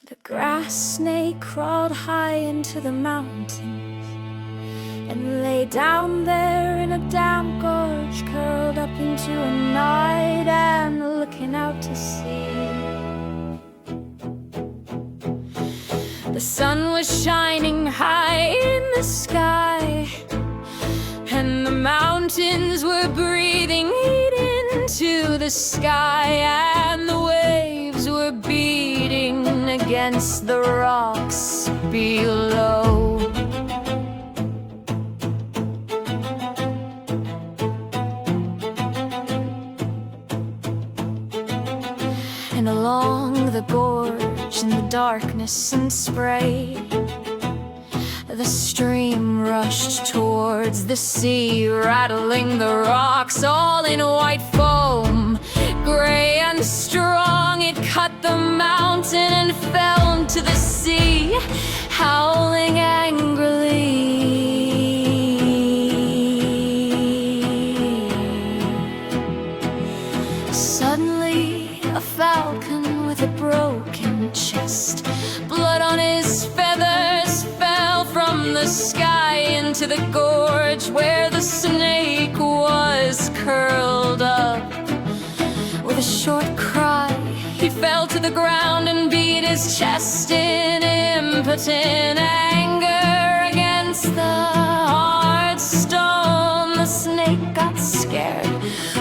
The grass snake crawled high into the mountains and lay down there in a damp gorge, curled up into a night and looking out to sea. The sun was shining high in the sky, and the mountains were breathing heat into the sky, and the waves were beating against the rocks below. And along the gorge in the darkness and spray, the stream rushed towards the sea, rattling the rocks all in white foam. Gray and strong, it cut the mountain and fell into the sea, howling angrily. Suddenly, a falcon with a broken chest, blood on his feathers, fell from the sky into the gorge where the snake was curled up. With a short cry, he fell to the ground and beat his chest in impotent anger against the hard stone. The snake got scared,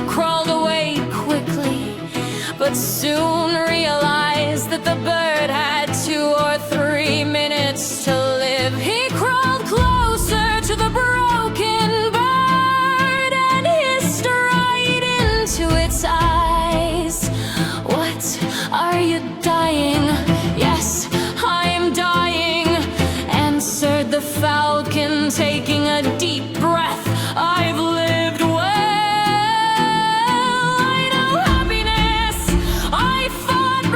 crawled away quickly, but soon realized that the bird had 2 or 3 minutes to live. He crawled closer to the broken bird and hissed right into its eyes. "What, are you dying?" "Yes, I'm dying," answered the falcon, taking a deep breath. "I've lived well. I know happiness. I fought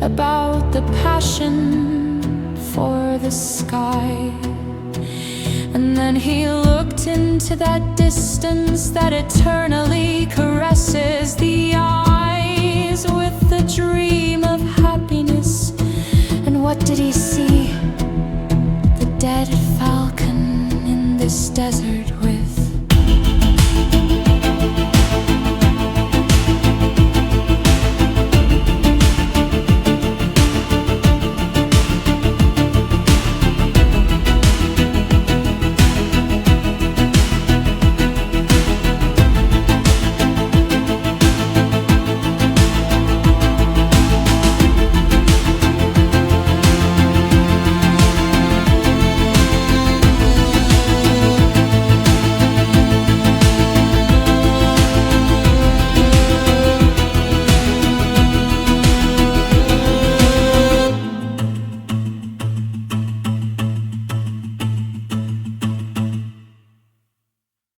about the passion for the sky. And then he looked into that distance that eternally caresses the eyes with the dream of happiness. And what did he see? The dead falcon in this desert